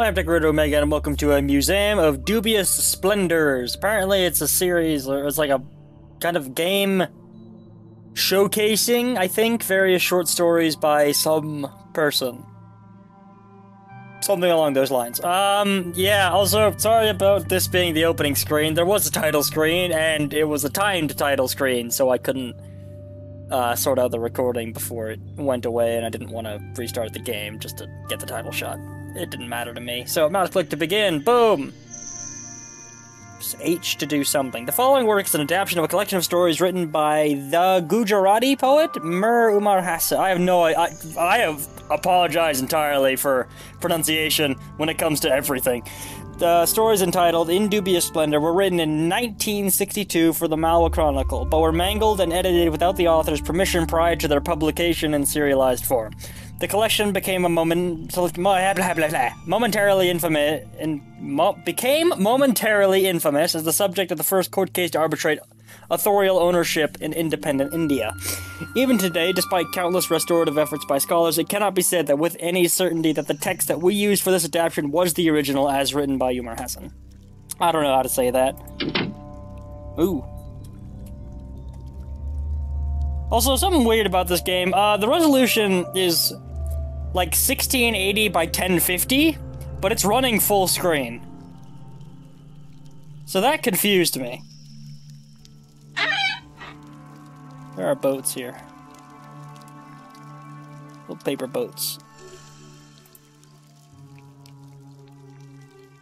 I'm Decorator Omega, and welcome to a Museum of Dubious Splendors. Apparently, it's a series, or it's like a kind of game showcasing, I think, various short stories by some person. Something along those lines. Yeah, also, sorry about this being the opening screen. There was a title screen, and it was a timed title screen, so I couldn't sort out the recording before it went away, and I didn't want to restart the game just to get the title shot. It didn't matter to me. So mouse click to begin. Boom! Press H to do something. The following work is an adaptation of a collection of stories written by the Gujarati poet Mir Umar Hassan. I have apologized entirely for pronunciation when it comes to everything. The stories entitled In Dubious Splendor were written in 1962 for the Malwa Chronicle, but were mangled and edited without the author's permission prior to their publication in serialized form. The collection became momentarily infamous as the subject of the first court case to arbitrate authorial ownership in independent India. Even today, despite countless restorative efforts by scholars, it cannot be said that with any certainty that the text that we use for this adaptation was the original as written by Umar Hassan. I don't know how to say that. Ooh. Also, something weird about this game, the resolution is like 1680 by 1050, but it's running full screen. So that confused me. There are boats here. Little paper boats.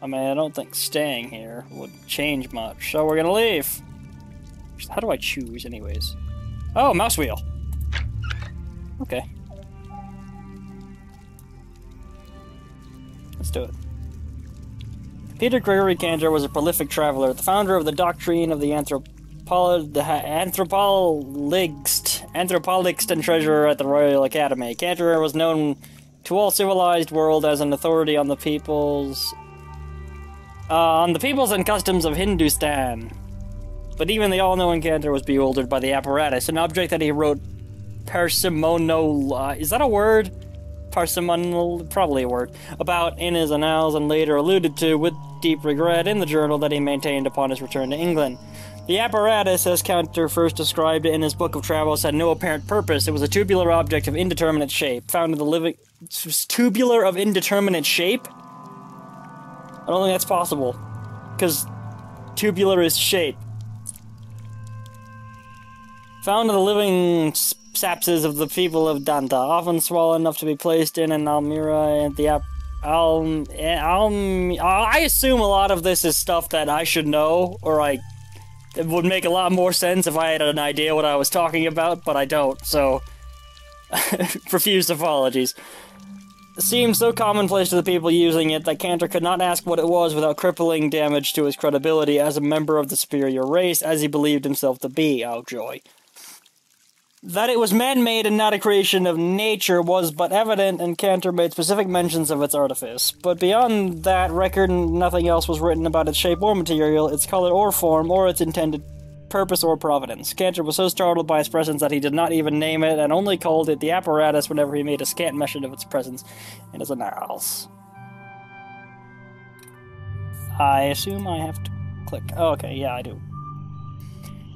I mean, I don't think staying here would change much, so we're gonna leave. How do I choose, anyways? Oh, mouse wheel. Okay. Let's do it. Peter Gregory Cantor was a prolific traveler, the founder of the doctrine of the anthropologist and treasurer at the Royal Academy. Cantor was known to all civilized world as an authority on the peoples and customs of Hindustan. But even the all-knowing Cantor was bewildered by the apparatus, an object that he wrote parsimonial, is that a word? Parsimonial, probably a word, about in his annals, and later alluded to with deep regret in the journal that he maintained upon his return to England. The apparatus, as Cantor first described it in his book of travels, had no apparent purpose. It was a tubular object of indeterminate shape, found in the living... Tubular of indeterminate shape? I don't think that's possible, because tubular is shape. Found in the living sapses of the people of Danta, often small enough to be placed in an almirah and the I assume a lot of this is stuff that I should know, or it would make a lot more sense if I had an idea what I was talking about, but I don't, so profuse apologies. It seemed so commonplace to the people using it that Cantor could not ask what it was without crippling damage to his credibility as a member of the superior race, as he believed himself to be. Oh, joy. That it was man-made and not a creation of nature was but evident, and Cantor made specific mentions of its artifice. But beyond that record, nothing else was written about its shape or material, its color or form, or its intended purpose or providence. Cantor was so startled by its presence that he did not even name it, and only called it the apparatus whenever he made a scant mention of its presence in his annals. I assume I have to click. Oh, okay, yeah, I do.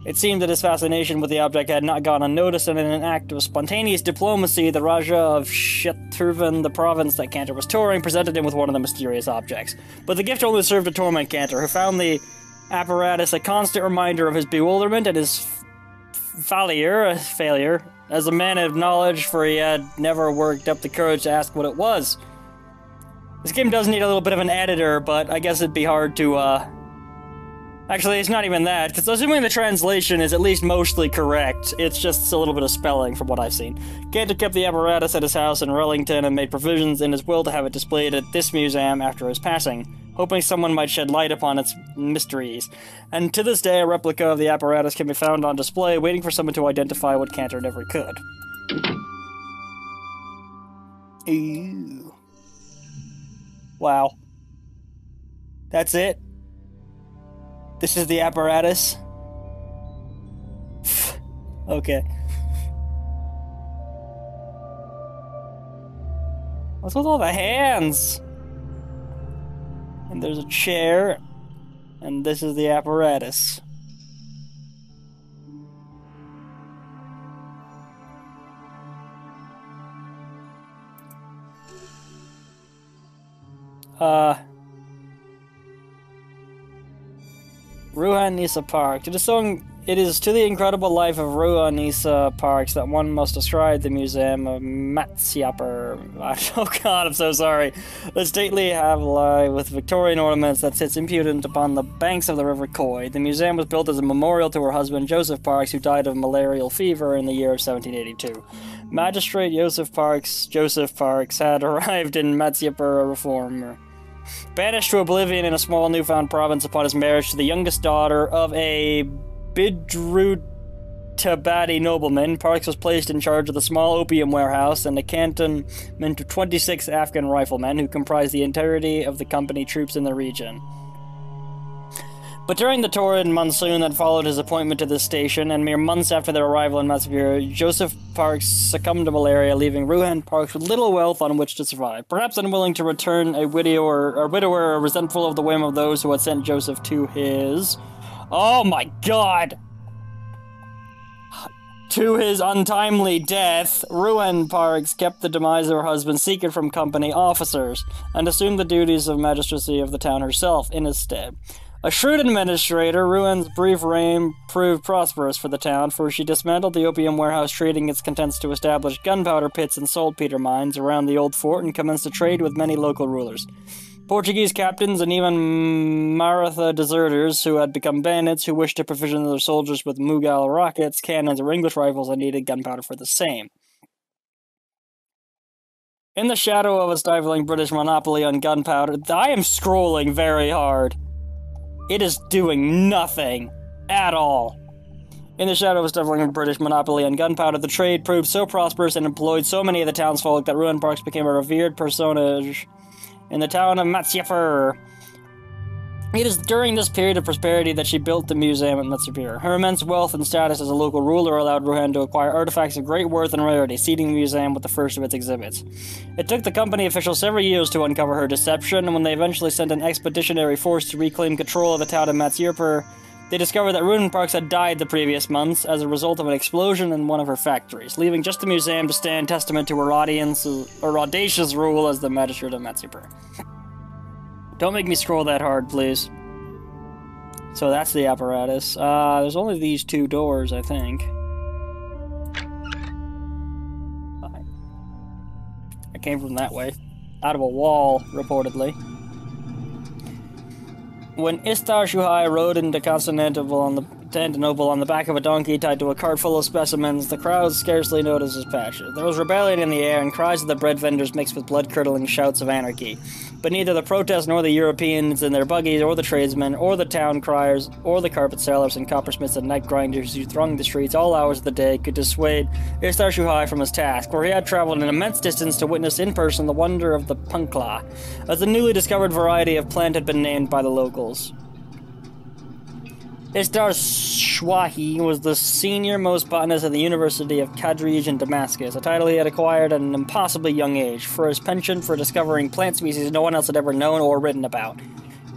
It seemed that his fascination with the object had not gone unnoticed, and in an act of spontaneous diplomacy, the Raja of Shaturvan, the province that Cantor was touring, presented him with one of the mysterious objects. But the gift only served to torment Cantor, who found the apparatus a constant reminder of his bewilderment and his failure, as a man of knowledge, for he had never worked up the courage to ask what it was. This game does need a little bit of an editor, but I guess it'd be hard to, Actually, it's not even that, because assuming the translation is at least mostly correct, it's just a little bit of spelling from what I've seen. Cantor kept the apparatus at his house in Rellington and made provisions in his will to have it displayed at this museum after his passing, hoping someone might shed light upon its mysteries. And to this day, a replica of the apparatus can be found on display, waiting for someone to identify what Cantor never could. Ooh. Wow. That's it? This is the apparatus? Okay. What's with all the hands? And there's a chair. And this is the apparatus. Ruhan Nisa Park. It is to the incredible life of Ruhan Nisa Parks that one must ascribe the Museum of Matsyapur. Oh god, I'm so sorry. The stately Havelie with Victorian ornaments that sits impudent upon the banks of the River Coy. The museum was built as a memorial to her husband, Joseph Parks, who died of malarial fever in the year of 1782. Magistrate Joseph Parks had arrived in Matsyapur a reformer. Banished to oblivion in a small newfound province upon his marriage to the youngest daughter of a Bidrutabadi nobleman, Parks was placed in charge of the small opium warehouse and the cantonment of 26 Afghan riflemen who comprised the entirety of the company troops in the region. But during the torrid monsoon that followed his appointment to this station, and mere months after their arrival in Matsyapur, Joseph Parks succumbed to malaria, leaving Ruhan Parks with little wealth on which to survive. Perhaps unwilling to return a widower resentful of the whim of those who had sent Joseph to his... Oh my god! To his untimely death, Ruhan Parks kept the demise of her husband secret from company officers, and assumed the duties of magistracy of the town herself in his stead. A shrewd administrator, Ruhan's brief reign proved prosperous for the town, for she dismantled the opium warehouse, trading its contents to establish gunpowder pits and saltpeter mines around the old fort, and commenced a trade with many local rulers. Portuguese captains and even Maratha deserters who had become bandits who wished to provision their soldiers with Mughal rockets, cannons, or English rifles and needed gunpowder for the same. In the shadow of a stifling British monopoly on gunpowder, I am scrolling very hard. It is doing nothing at all. In the shadow of a stifling British monopoly on gunpowder, the trade proved so prosperous and employed so many of the townsfolk that Ruhan Parks became a revered personage in the town of Matsyapur. It is during this period of prosperity that she built the museum at Matsyapur. Her immense wealth and status as a local ruler allowed Ruhan to acquire artifacts of great worth and rarity, seating the museum with the first of its exhibits. It took the company officials several years to uncover her deception, and when they eventually sent an expeditionary force to reclaim control of the town of Matsyapur, they discovered that Ruhan Parks had died the previous months as a result of an explosion in one of her factories, leaving just the museum to stand testament to her audacious rule as the magistrate of Matsyapur. Don't make me scroll that hard, please. So that's the apparatus. There's only these two doors, I think. I came from that way. Out of a wall, reportedly. When Istar Shuhai rode into Constantinople on the back of a donkey tied to a cart full of specimens, the crowd scarcely noticed his passion. There was rebellion in the air, and cries of the bread vendors mixed with blood-curdling shouts of anarchy. But neither the protests nor the Europeans in their buggies, or the tradesmen, or the town criers, or the carpet sellers and coppersmiths and night grinders who thronged the streets all hours of the day could dissuade Istar Shuhai from his task, for he had traveled an immense distance to witness in person the wonder of the punkla, as the newly discovered variety of plant had been named by the locals. Istar Shuhai was the senior-most botanist at the University of Kadrij in Damascus, a title he had acquired at an impossibly young age, for his penchant for discovering plant species no one else had ever known or written about.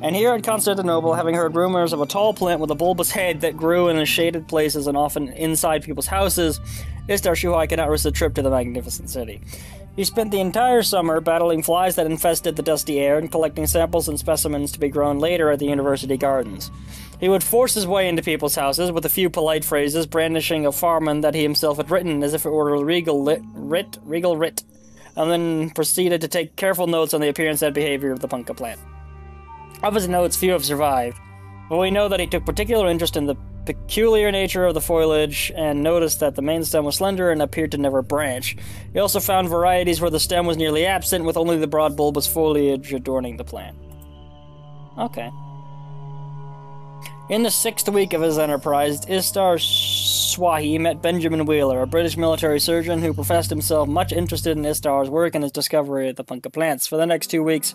And here at Constantinople, having heard rumors of a tall plant with a bulbous head that grew in shaded places and often inside people's houses, Istar Shuhai could not risk a trip to the magnificent city. He spent the entire summer battling flies that infested the dusty air and collecting samples and specimens to be grown later at the university gardens. He would force his way into people's houses with a few polite phrases, brandishing a farman that he himself had written as if it were a regal writ, and then proceeded to take careful notes on the appearance and behavior of the punka plant. Of his notes, few have survived, but we know that he took particular interest in the peculiar nature of the foliage and noticed that the main stem was slender and appeared to never branch. He also found varieties where the stem was nearly absent, with only the broad bulbous foliage adorning the plant. Okay. In the 6th week of his enterprise, Istar Shuhai met Benjamin Wheeler, a British military surgeon who professed himself much interested in Istar's work and his discovery of the punka plants. For the next 2 weeks,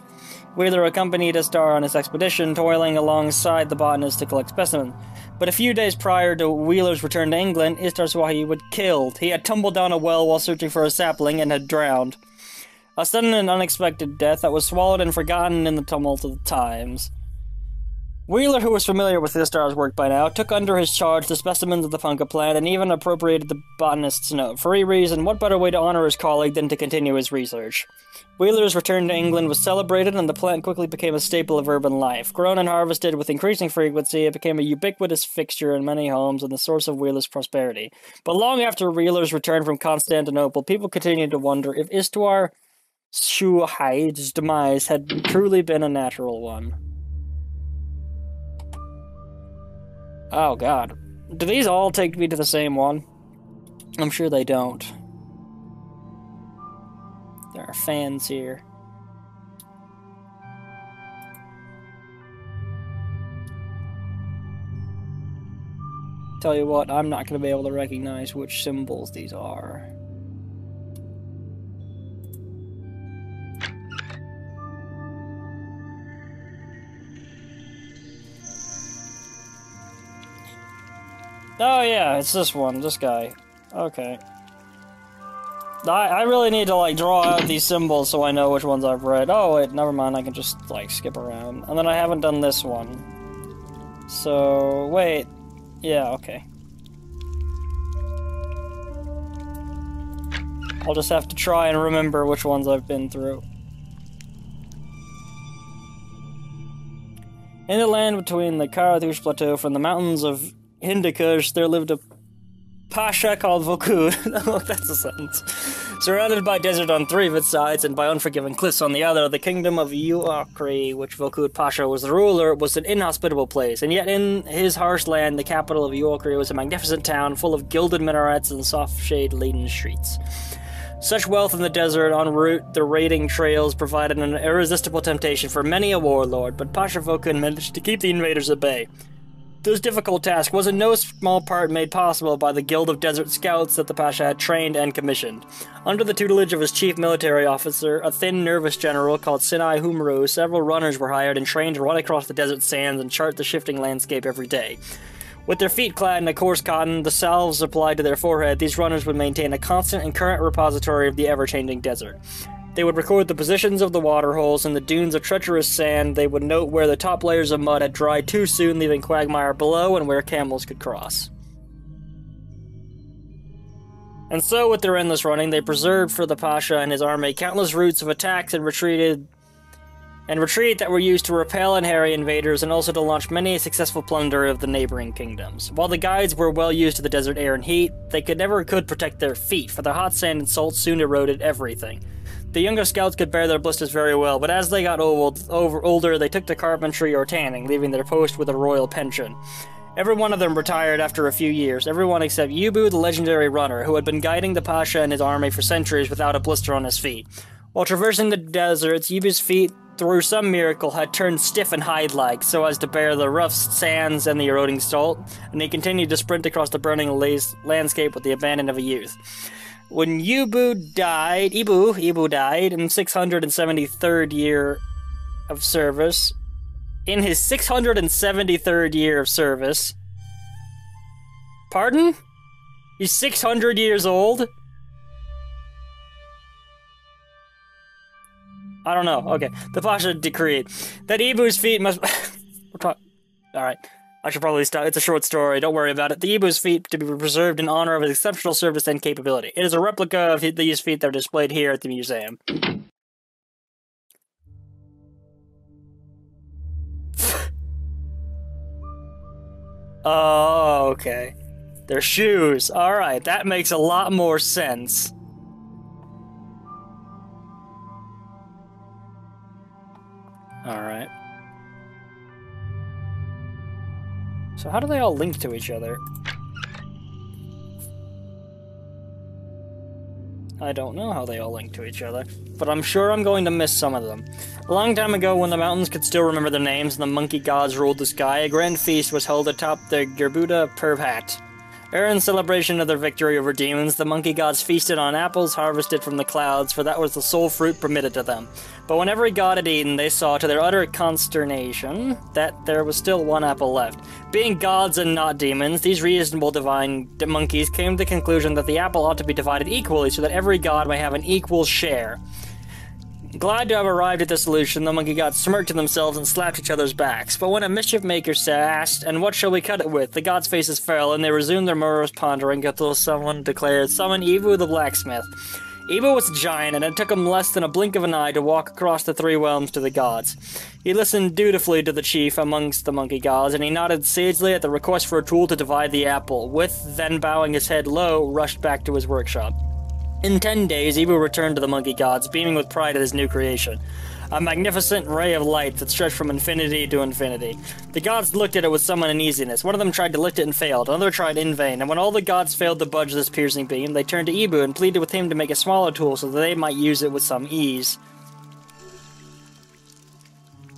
Wheeler accompanied Istar on his expedition, toiling alongside the botanist to collect specimens. But a few days prior to Wheeler's return to England, Istar Shuhai was killed. He had tumbled down a well while searching for a sapling and had drowned. A sudden and unexpected death that was swallowed and forgotten in the tumult of the times. Wheeler, who was familiar with Thistar's work by now, took under his charge the specimens of the funga plant and even appropriated the botanist's note. For a reason, what better way to honor his colleague than to continue his research? Wheeler's return to England was celebrated, and the plant quickly became a staple of urban life. Grown and harvested with increasing frequency, it became a ubiquitous fixture in many homes and the source of Wheeler's prosperity. But long after Wheeler's return from Constantinople, people continued to wonder if Istuar Shuhaid's demise had truly been a natural one. Oh god. Do these all take me to the same one? I'm sure they don't. There are fans here. Tell you what, I'm not going to be able to recognize which symbols these are. Oh yeah, it's this one, this guy. Okay. I really need to, like, draw out these symbols so I know which ones I've read. Oh wait, never mind, I can just, like, skip around. And then I haven't done this one. So, wait. Yeah, okay. I'll just have to try and remember which ones I've been through. In the land between the Karathush Plateau from the mountains of Hindukush, there lived a pasha called Vokud. Oh, that's a sentence. Surrounded by desert on three of its sides and by unforgiving cliffs on the other, the kingdom of Uakri, which Vokud Pasha was the ruler, was an inhospitable place, and yet in his harsh land, the capital of Uakri was a magnificent town full of gilded minarets and soft shade-laden streets. Such wealth in the desert en route, the raiding trails provided an irresistible temptation for many a warlord, but Pasha Vokud managed to keep the invaders at bay. This difficult task was in no small part made possible by the Guild of Desert Scouts that the Pasha had trained and commissioned. Under the tutelage of his chief military officer, a thin, nervous general called Sinai Humru, several runners were hired and trained to run across the desert sands and chart the shifting landscape every day. With their feet clad in a coarse cotton, the salves applied to their forehead, these runners would maintain a constant and current repository of the ever-changing desert. They would record the positions of the waterholes and the dunes of treacherous sand. They would note where the top layers of mud had dried too soon, leaving quagmire below, and where camels could cross. And so, with their endless running, they preserved for the Pasha and his army countless routes of attacks and retreat that were used to repel and harry invaders, and also to launch many a successful plunder of the neighboring kingdoms. While the guides were well used to the desert air and heat, they never could protect their feet, for the hot sand and salt soon eroded everything. The younger scouts could bear their blisters very well, but as they got older, they took to carpentry or tanning, leaving their post with a royal pension. Every one of them retired after a few years, everyone except Yubu, the legendary runner, who had been guiding the Pasha and his army for centuries without a blister on his feet. While traversing the deserts, Yubu's feet, through some miracle, had turned stiff and hide-like, so as to bear the rough sands and the eroding salt, and he continued to sprint across the burning landscape with the abandon of a youth. When Ibu died in 673rd year of service, in his 673rd year of service, pardon? He's 600 years old? I don't know. Okay. The Pasha decreed that Ibu's feet must... Alright. I should probably stop. It's a short story. Don't worry about it. The Ibu's feet to be preserved in honor of his exceptional service and capability. It is a replica of these feet that are displayed here at the museum. Oh, okay. They're shoes. Alright, that makes a lot more sense. Alright. So how do they all link to each other? I don't know how they all link to each other, but I'm sure I'm going to miss some of them. A long time ago, when the mountains could still remember their names and the monkey gods ruled the sky, a grand feast was held atop the Gerbuda Pervhat. In celebration of their victory over demons, the monkey gods feasted on apples harvested from the clouds, for that was the sole fruit permitted to them. But when every god had eaten, they saw, to their utter consternation, that there was still one apple left. Being gods and not demons, these reasonable divine monkeys came to the conclusion that the apple ought to be divided equally, so that every god may have an equal share. Glad to have arrived at the solution, the monkey gods smirked to themselves and slapped each other's backs. But when a mischief maker asked, "And what shall we cut it with?" the gods' faces fell, and they resumed their morose pondering until someone declared, "Summon Ibu the blacksmith." Ibu was a giant, and it took him less than a blink of an eye to walk across the three realms to the gods. He listened dutifully to the chief amongst the monkey gods, and he nodded sagely at the request for a tool to divide the apple, then bowing his head low, rushed back to his workshop. In 10 days, Ibu returned to the monkey gods, beaming with pride at his new creation. A magnificent ray of light that stretched from infinity to infinity. The gods looked at it with some uneasiness. One of them tried to lift it and failed. Another tried in vain, and when all the gods failed to budge this piercing beam, they turned to Ibu and pleaded with him to make a smaller tool so that they might use it with some ease.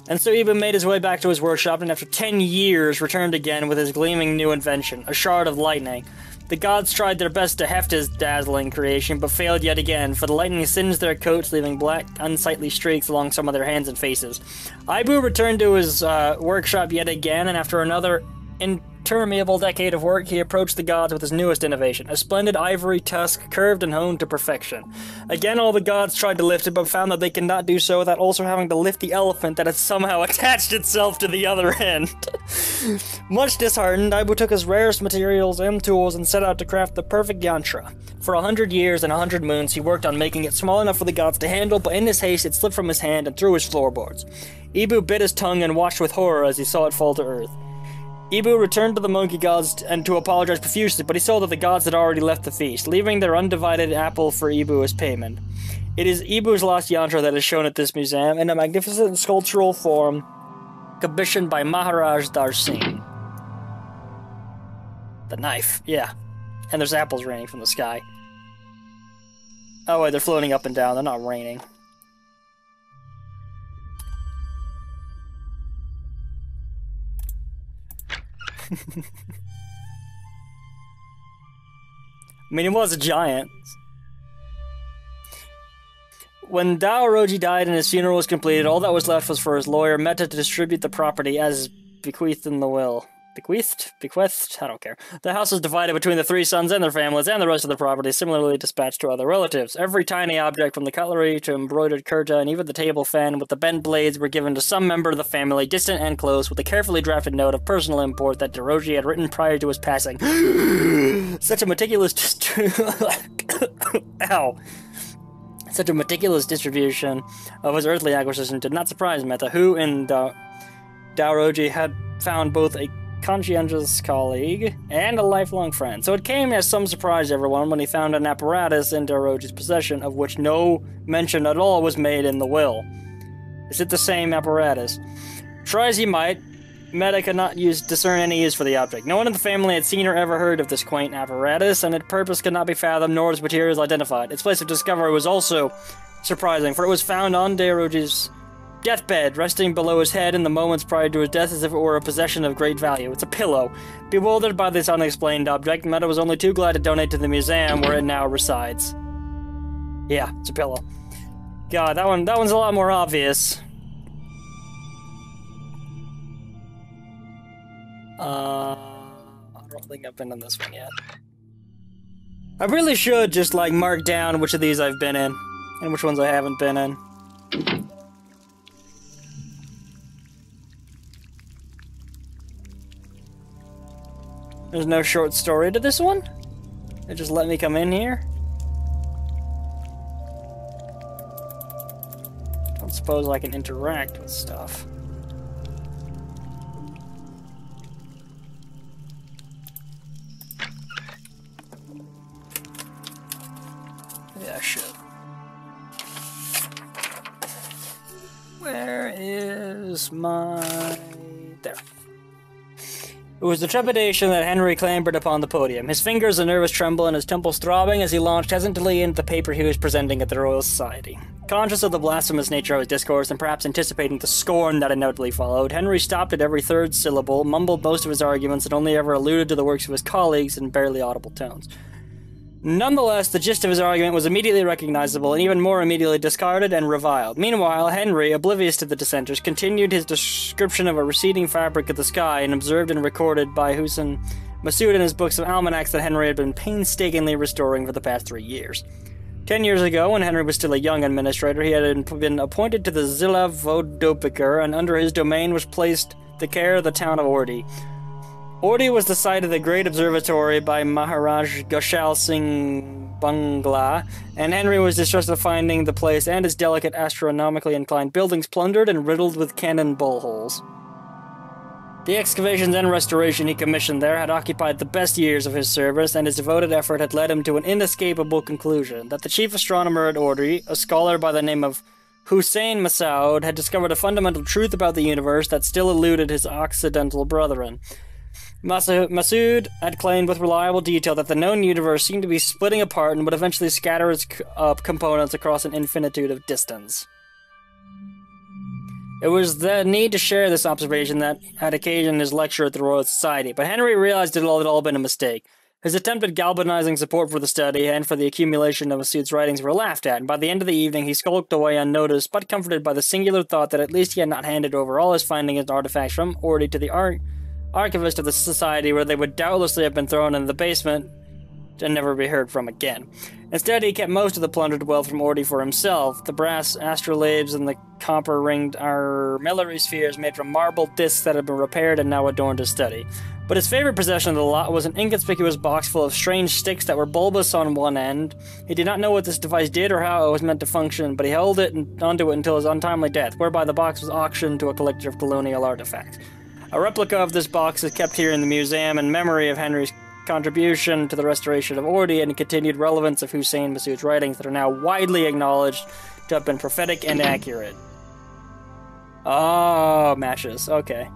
And so Ibu made his way back to his workshop, and after 10 years returned again with his gleaming new invention, a shard of lightning. The gods tried their best to heft his dazzling creation, but failed yet again, for the lightning singed their coats, leaving black, unsightly streaks along some of their hands and faces. Ibu returned to his workshop yet again, and after another interminable decade of work, he approached the gods with his newest innovation, a splendid ivory tusk curved and honed to perfection. Again, all the gods tried to lift it, but found that they could not do so without also having to lift the elephant that had somehow attached itself to the other end. Much disheartened, Ibu took his rarest materials and tools and set out to craft the perfect yantra. For 100 years and 100 moons, he worked on making it small enough for the gods to handle, but in his haste, it slipped from his hand and through his floorboards. Ibu bit his tongue and watched with horror as he saw it fall to earth. Ibu returned to the monkey gods and to apologize profusely, but he saw that the gods had already left the feast, leaving their undivided apple for Ibu as payment. It is Ibu's lost yantra that is shown at this museum in a magnificent sculptural form commissioned by Maharaj Dar Singh. The knife, yeah. And there's apples raining from the sky. Oh wait, they're floating up and down, they're not raining. I mean, he was a giant. When Daoroji died and his funeral was completed, all that was left was for his lawyer, Meta, to distribute the property as bequeathed in the will. Bequeathed? Bequeathed? I don't care. The house was divided between the three sons and their families, and the rest of the property similarly dispatched to other relatives. Every tiny object, from the cutlery to embroidered kurta, and even the table fan with the bent blades, were given to some member of the family, distant and close, with a carefully drafted note of personal import that Daoroji had written prior to his passing. Such a meticulous Ow. Such a meticulous distribution of his earthly acquisition did not surprise Meta, who, in Daoroji, had found both a conscientious colleague and a lifelong friend. So it came as some surprise to everyone when he found an apparatus in Daoroji's possession of which no mention at all was made in the will. Is it the same apparatus? Try as he might, Meta could not discern any use for the object. No one in the family had seen or ever heard of this quaint apparatus, and its purpose could not be fathomed nor its materials identified. Its place of discovery was also surprising, for it was found on Daoroji's deathbed, resting below his head in the moments prior to his death as if it were a possession of great value. It's a pillow. Bewildered by this unexplained object, Meta was only too glad to donate to the museum where it now resides. Yeah, it's a pillow. God, that one's a lot more obvious. I don't think I've been in this one yet. I really should just, like, mark down which of these I've been in, and which ones I haven't been in. There's no short story to this one? They just let me come in here? I don't suppose I can interact with stuff. Yeah, I should. Where is my... There. It was the trepidation that Henry clambered upon the podium, his fingers a nervous tremble and his temples throbbing as he launched hesitantly into the paper he was presenting at the Royal Society. Conscious of the blasphemous nature of his discourse and perhaps anticipating the scorn that inevitably followed, Henry stopped at every third syllable, mumbled most of his arguments, and only ever alluded to the works of his colleagues in barely audible tones. Nonetheless, the gist of his argument was immediately recognizable and even more immediately discarded and reviled. Meanwhile, Henry, oblivious to the dissenters, continued his description of a receding fabric of the sky and observed and recorded by Hussein Massoud in his books of almanacs that Henry had been painstakingly restoring for the past 3 years. 10 years ago, when Henry was still a young administrator, he had been appointed to the Zilla Vodopiker, and under his domain was placed the care of the town of Ordi. Ordi was the site of the great observatory by Maharaj Goshal Singh Bangla, and Henry was distressed at finding the place and its delicate astronomically inclined buildings plundered and riddled with cannonball holes. The excavations and restoration he commissioned there had occupied the best years of his service, and his devoted effort had led him to an inescapable conclusion, that the chief astronomer at Ordi, a scholar by the name of Hussein Masoud, had discovered a fundamental truth about the universe that still eluded his Occidental brethren. Masoud had claimed with reliable detail that the known universe seemed to be splitting apart and would eventually scatter its components across an infinitude of distance. It was the need to share this observation that had occasioned his lecture at the Royal Society, but Henry realized it had all been a mistake. His attempt at galvanizing support for the study and for the accumulation of Masoud's writings were laughed at, and by the end of the evening he skulked away unnoticed, but comforted by the singular thought that at least he had not handed over all his findings and artifacts from Ordi to the archivist of the Society, where they would doubtlessly have been thrown in the basement and never be heard from again. Instead, he kept most of the plundered wealth from Ordi for himself. The brass astrolabes and the copper-ringed armillary spheres made from marble discs that had been repaired and now adorned his study. But his favorite possession of the lot was an inconspicuous box full of strange sticks that were bulbous on one end. He did not know what this device did or how it was meant to function, but he held it onto it until his untimely death, whereby the box was auctioned to a collector of colonial artifacts. A replica of this box is kept here in the museum in memory of Henry's contribution to the restoration of Ordi and continued relevance of Hussein Masoud's writings that are now widely acknowledged to have been prophetic and accurate. Oh, matches. Okay.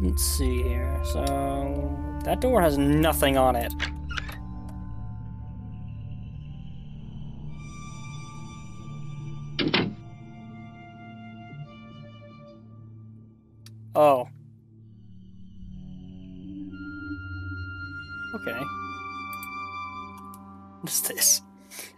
Let's see here. So, that door has nothing on it. Oh. Okay. What is this?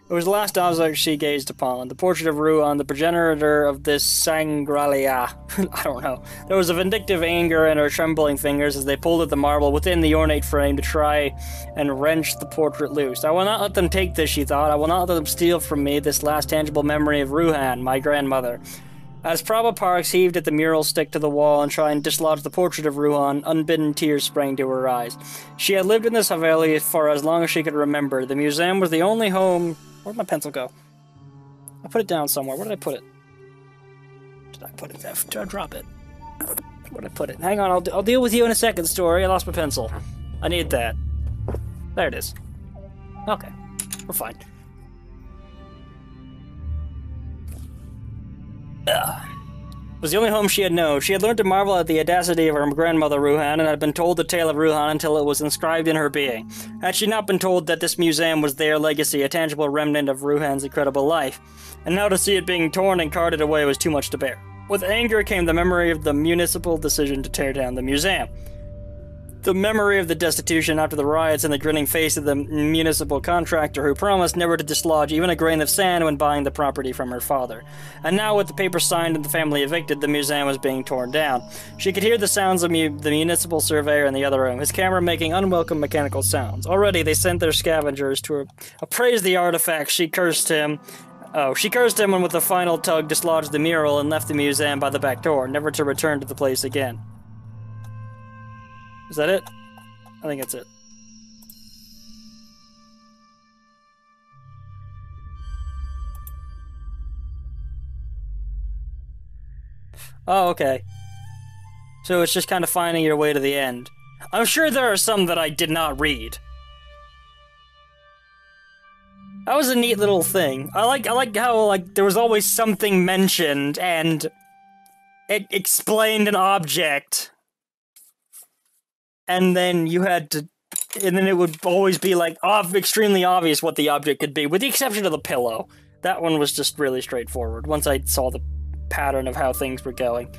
It was the last object she gazed upon, the portrait of Ruan, the progenitor of this Sangralia. I don't know. There was a vindictive anger in her trembling fingers as they pulled at the marble within the ornate frame to try and wrench the portrait loose. I will not let them take this, she thought. I will not let them steal from me this last tangible memory of Ruhan, my grandmother. As Prabha Parks heaved at the mural stick to the wall and tried and dislodge the portrait of Ruhan, unbidden tears sprang to her eyes. She had lived in this Haveli for as long as she could remember. The museum was the only home... Where'd my pencil go? I put it down somewhere. Where did I put it? Did I put it there? Did I drop it? Where did I put it? Hang on, I'll deal with you in a second, story. I lost my pencil. I need that. There it is. Okay. We're fine. It was the only home she had known. She had learned to marvel at the audacity of her grandmother Ruhan and had been told the tale of Ruhan until it was inscribed in her being. Had she not been told that this museum was their legacy, a tangible remnant of Ruhan's incredible life? And now to see it being torn and carted away was too much to bear. With anger came the memory of the municipal decision to tear down the museum. The memory of the destitution after the riots and the grinning face of the municipal contractor who promised never to dislodge even a grain of sand when buying the property from her father. And now with the paper signed and the family evicted, the museum was being torn down. She could hear the sounds of the municipal surveyor in the other room, his camera making unwelcome mechanical sounds. Already they sent their scavengers to appraise the artifacts. She cursed him and with a final tug dislodged the mural and left the museum by the back door, never to return to the place again. Is that it? I think that's it. Oh, okay. So it's just kind of finding your way to the end. I'm sure there are some that I did not read. That was a neat little thing. I like how, like, there was always something mentioned, and it explained an object. And then you had to... And then it would always be, like, extremely obvious what the object could be, with the exception of the pillow. That one was just really straightforward, once I saw the pattern of how things were going.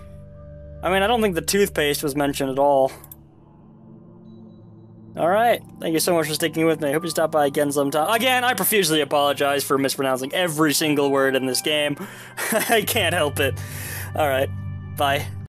I mean, I don't think the toothpaste was mentioned at all. Alright, thank you so much for sticking with me. I hope you stop by again sometime. Again, I profusely apologize for mispronouncing every single word in this game. I can't help it. Alright, bye.